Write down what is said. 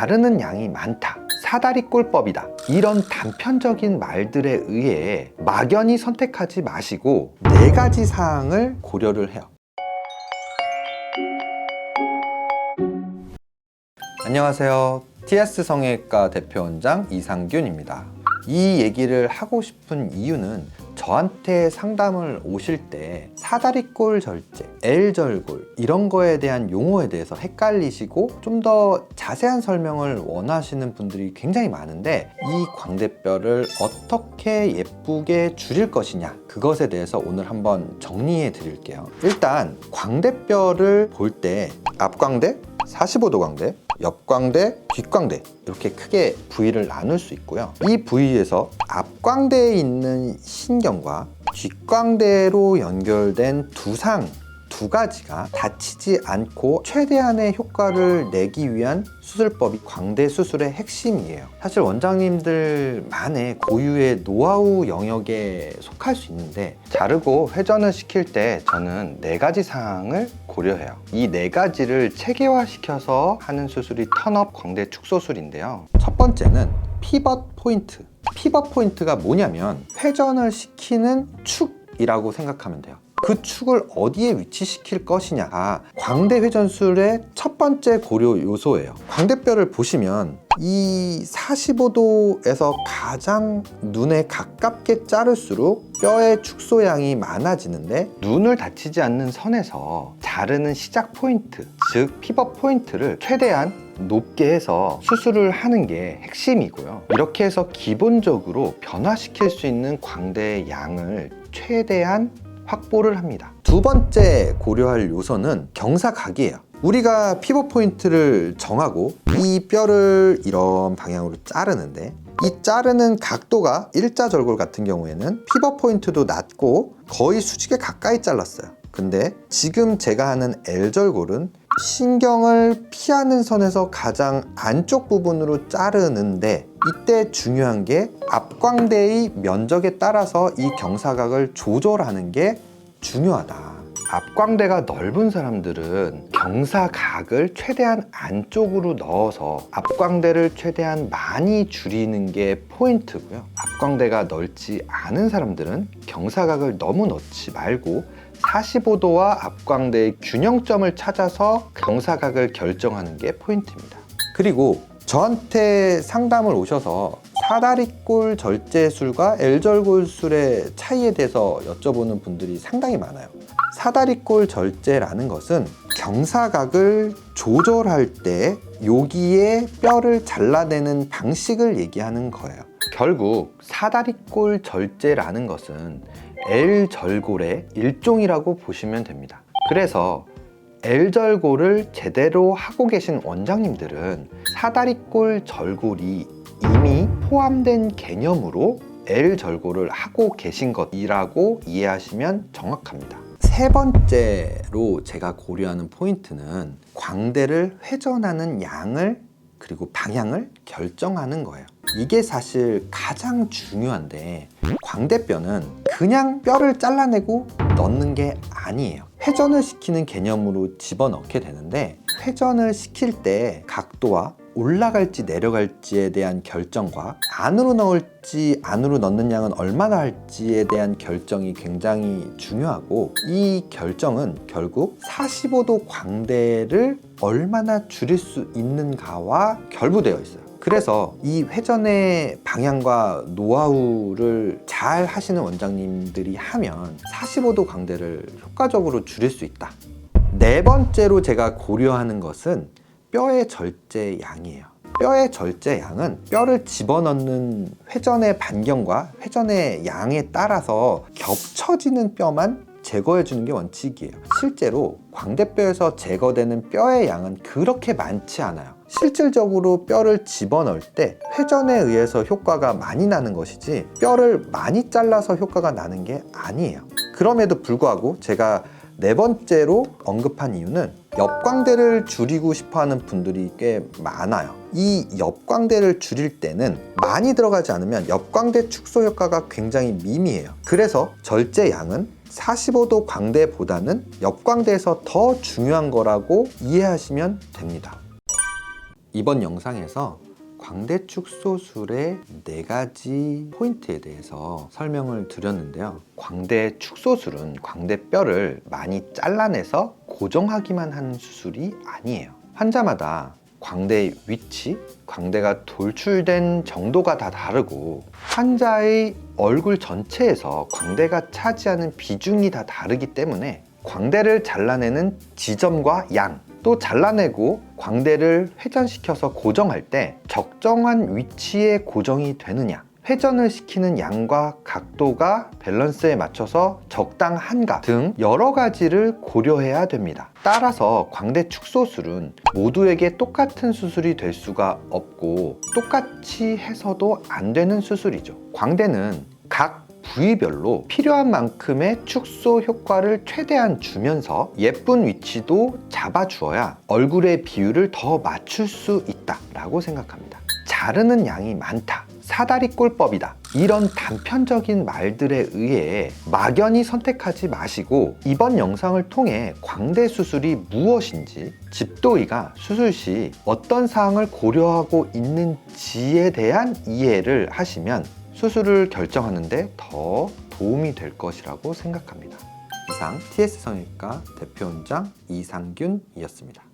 자르는 양이 많다, 사다리꼴법이다, 이런 단편적인 말들에 의해 막연히 선택하지 마시고 4가지 사항을 고려를 해요. 안녕하세요. TS 성형외과 대표원장 이상균입니다. 이 얘기를 하고 싶은 이유는 저한테 상담을 오실 때 사다리꼴 절제, L절골 이런 거에 대한 용어에 대해서 헷갈리시고 좀 더 자세한 설명을 원하시는 분들이 굉장히 많은데, 이 광대뼈를 어떻게 예쁘게 줄일 것이냐, 그것에 대해서 오늘 한번 정리해 드릴게요. 일단 광대뼈를 볼 때 앞광대, 45도 광대, 옆광대, 뒷광대 이렇게 크게 부위를 나눌 수 있고요. 이 부위에서 앞광대에 있는 신경과 뒷광대로 연결된 두상 2가지가 다치지 않고 최대한의 효과를 내기 위한 수술법이 광대 수술의 핵심이에요. 사실 원장님들만의 고유의 노하우 영역에 속할 수 있는데, 자르고 회전을 시킬 때 저는 4가지 사항을 고려해요. 이 4가지를 체계화시켜서 하는 수술이 턴업 광대 축소술인데요. 첫 번째는 피벗 포인트. 피벗 포인트가 뭐냐면 회전을 시키는 축이라고 생각하면 돼요. 그 축을 어디에 위치시킬 것이냐가 광대 회전술의 첫 번째 고려 요소예요. 광대뼈를 보시면 이 45도에서 가장 눈에 가깝게 자를수록 뼈의 축소량이 많아지는데, 눈을 다치지 않는 선에서 자르는 시작 포인트, 즉 피벗 포인트를 최대한 높게 해서 수술을 하는 게 핵심이고요. 이렇게 해서 기본적으로 변화시킬 수 있는 광대의 양을 최대한 확보를 합니다. 두 번째 고려할 요소는 경사각이에요. 우리가 피벗 포인트를 정하고 이 뼈를 이런 방향으로 자르는데, 이 자르는 각도가 일자절골 같은 경우에는 피벗 포인트도 낮고 거의 수직에 가까이 잘랐어요. 근데 지금 제가 하는 L절골은 신경을 피하는 선에서 가장 안쪽 부분으로 자르는데, 이때 중요한 게 앞광대의 면적에 따라서 이 경사각을 조절하는 게 중요하다. 앞광대가 넓은 사람들은 경사각을 최대한 안쪽으로 넣어서 앞광대를 최대한 많이 줄이는 게 포인트고요. 앞광대가 넓지 않은 사람들은 경사각을 너무 넣지 말고 45도와 앞광대의 균형점을 찾아서 경사각을 결정하는 게 포인트입니다. 그리고 저한테 상담을 오셔서 사다리꼴 절제술과 L절골술의 차이에 대해서 여쭤보는 분들이 상당히 많아요. 사다리꼴 절제라는 것은 경사각을 조절할 때 여기에 뼈를 잘라내는 방식을 얘기하는 거예요. 결국 사다리꼴 절제라는 것은 L절골의 일종이라고 보시면 됩니다. 그래서 L절골을 제대로 하고 계신 원장님들은 사다리꼴 절골이 이미 포함된 개념으로 L절골을 하고 계신 것이라고 이해하시면 정확합니다. 세 번째로 제가 고려하는 포인트는 광대를 회전하는 양을 그리고 방향을 결정하는 거예요. 이게 사실 가장 중요한데, 광대뼈는 그냥 뼈를 잘라내고 넣는 게 아니에요. 회전을 시키는 개념으로 집어넣게 되는데, 회전을 시킬 때 각도와 올라갈지 내려갈지에 대한 결정과 안으로 넣을지 안으로 넣는 양은 얼마나 할지에 대한 결정이 굉장히 중요하고, 이 결정은 결국 45도 광대를 얼마나 줄일 수 있는가와 결부되어 있어요. 그래서 이 회전의 방향과 노하우를 잘 하시는 원장님들이 하면 45도 광대를 효과적으로 줄일 수 있다. 네 번째로 제가 고려하는 것은 뼈의 절제 양이에요. 뼈의 절제 양은 뼈를 집어넣는 회전의 반경과 회전의 양에 따라서 겹쳐지는 뼈만 제거해 주는 게 원칙이에요. 실제로 광대뼈에서 제거되는 뼈의 양은 그렇게 많지 않아요. 실질적으로 뼈를 집어넣을 때 회전에 의해서 효과가 많이 나는 것이지 뼈를 많이 잘라서 효과가 나는 게 아니에요. 그럼에도 불구하고 제가 네 번째로 언급한 이유는 옆광대를 줄이고 싶어하는 분들이 꽤 많아요. 이 옆광대를 줄일 때는 많이 들어가지 않으면 옆광대 축소 효과가 굉장히 미미해요. 그래서 절제 양은 45도 광대보다는 옆광대에서 더 중요한 거라고 이해하시면 됩니다. 이번 영상에서 광대 축소술의 4가지 포인트에 대해서 설명을 드렸는데요. 광대 축소술은 광대뼈를 많이 잘라내서 고정하기만 하는 수술이 아니에요. 환자마다 광대의 위치, 광대가 돌출된 정도가 다 다르고 환자의 얼굴 전체에서 광대가 차지하는 비중이 다 다르기 때문에 광대를 잘라내는 지점과 양, 또 잘라내고 광대를 회전시켜서 고정할 때 적정한 위치에 고정이 되느냐, 회전을 시키는 양과 각도가 밸런스에 맞춰서 적당한가 등 여러 가지를 고려해야 됩니다. 따라서 광대 축소술은 모두에게 똑같은 수술이 될 수가 없고 똑같이 해서도 안 되는 수술이죠. 광대는 각 부위별로 필요한 만큼의 축소 효과를 최대한 주면서 예쁜 위치도 잡아주어야 얼굴의 비율을 더 맞출 수 있다라고 생각합니다. 자르는 양이 많다, 사다리꼴법이다, 이런 단편적인 말들에 의해 막연히 선택하지 마시고 이번 영상을 통해 광대 수술이 무엇인지, 집도의가 수술 시 어떤 사항을 고려하고 있는지에 대한 이해를 하시면 수술을 결정하는데 더 도움이 될 것이라고 생각합니다. 이상 TS 성형외과 대표원장 이상균이었습니다.